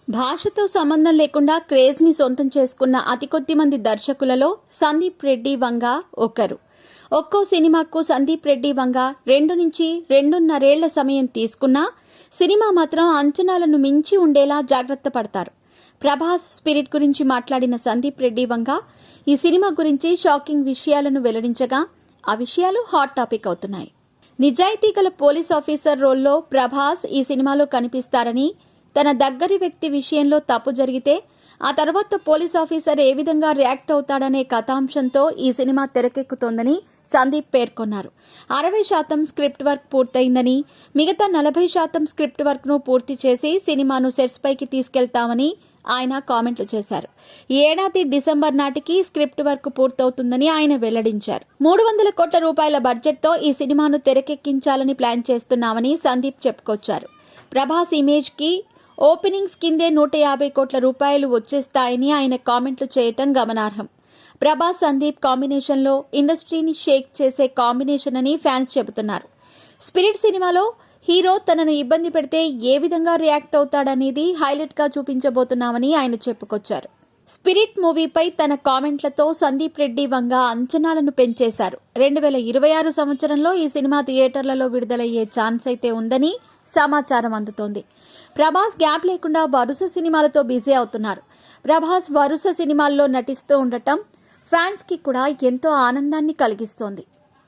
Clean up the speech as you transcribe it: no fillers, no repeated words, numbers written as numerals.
భాషతో సంబంధం లేకుండా క్రేజ్ ని సొంతం చేసుకున్న అతి కొద్ది మంది దర్శకులలో సందీప్ రెడ్డి వంగ ఒకరు. ఒక్కో సినిమాకు సందీప్ రెడ్డి వంగ 2 నుంచి 2.5 సమయం తీసుకున్నా సినిమా మాత్రం అంచనాలను మించి ఉండేలా జాగ్రత్త పడతారు. ప్రభాస్ స్పిరిట్ గురించి మాట్లాడిన సందీప్ రెడ్డి వంగ ఈ సినిమా గురించి షాకింగ్ విషయాలను వెల్లడించగా ఆ విషయాలు హాట్ టాపిక్ అవుతున్నాయి. నిజాయితీ గల పోలీస్ ఆఫీసర్ రోల్లో ప్రభాస్ ఈ సినిమాలో కనిపిస్తారని, తన దగ్గరి వ్యక్తి విషయంలో తప్పు జరిగితే ఆ తర్వాత పోలీస్ ఆఫీసర్ ఏ విధంగా రియాక్ట్ అవుతాడనే కథాంశంతో ఈ సినిమా తెరకెక్కుతోందని సందీప్ పేర్కొన్నారు. 60% స్క్రిప్ట్ వర్క్ పూర్తయిందని, మిగతా 40% స్క్రిప్ట్ వర్క్ ను పూర్తి చేసి సినిమాను సెట్స్ పైకి తీసుకెళ్తామని ఆయన కామెంట్లు చేశారు. ఈ ఏడాది డిసెంబర్ నాటికి స్క్రిప్ట్ వర్క్ పూర్తవుతుందని ఆయన వెల్లడించారు. 300 కోట్ల రూపాయల బడ్జెట్ తో ఈ సినిమాను తెరకెక్కించాలని ప్లాన్ చేస్తున్నామని సందీప్ చెప్పుకొచ్చారు. ప్రభాస్ ఇమేజ్ కి ఓపెనింగ్స్ కిందే 150 కోట్ల రూపాయలు వచ్చేస్తాయని ఆయన కామెంట్లు చేయటం గమనార్హం. ప్రభాస్ సందీప్ కాంబినేషన్లో ఇండస్ట్రీని షేక్ చేసే కాంబినేషన్ అని ఫ్యాన్స్ చెబుతున్నారు. స్పిరిట్ సినిమాలో హీరో తనను ఇబ్బంది పెడితే ఏ విధంగా రియాక్ట్ అవుతాడనేది హైలైట్ గా చూపించబోతున్నామని ఆయన చెప్పుకొచ్చారు. స్పిరిట్ మూవీపై తన కామెంట్లతో సందీప్ రెడ్డి వంగ అంచనాలను పెంచేశారు. 2026 సంవత్సరంలో ఈ సినిమా థియేటర్లలో విడుదలయ్యే ఛాన్స్ అయితే ఉందని సమాచారం అందుతోంది. ప్రభాస్ గ్యాప్ లేకుండా వరుస సినిమాలతో బిజీ అవుతున్నారు. ప్రభాస్ వరుస సినిమాల్లో నటిస్తూ ఉండటం ఫ్యాన్స్ కి కూడా ఎంతో ఆనందాన్ని కలిగిస్తోంది.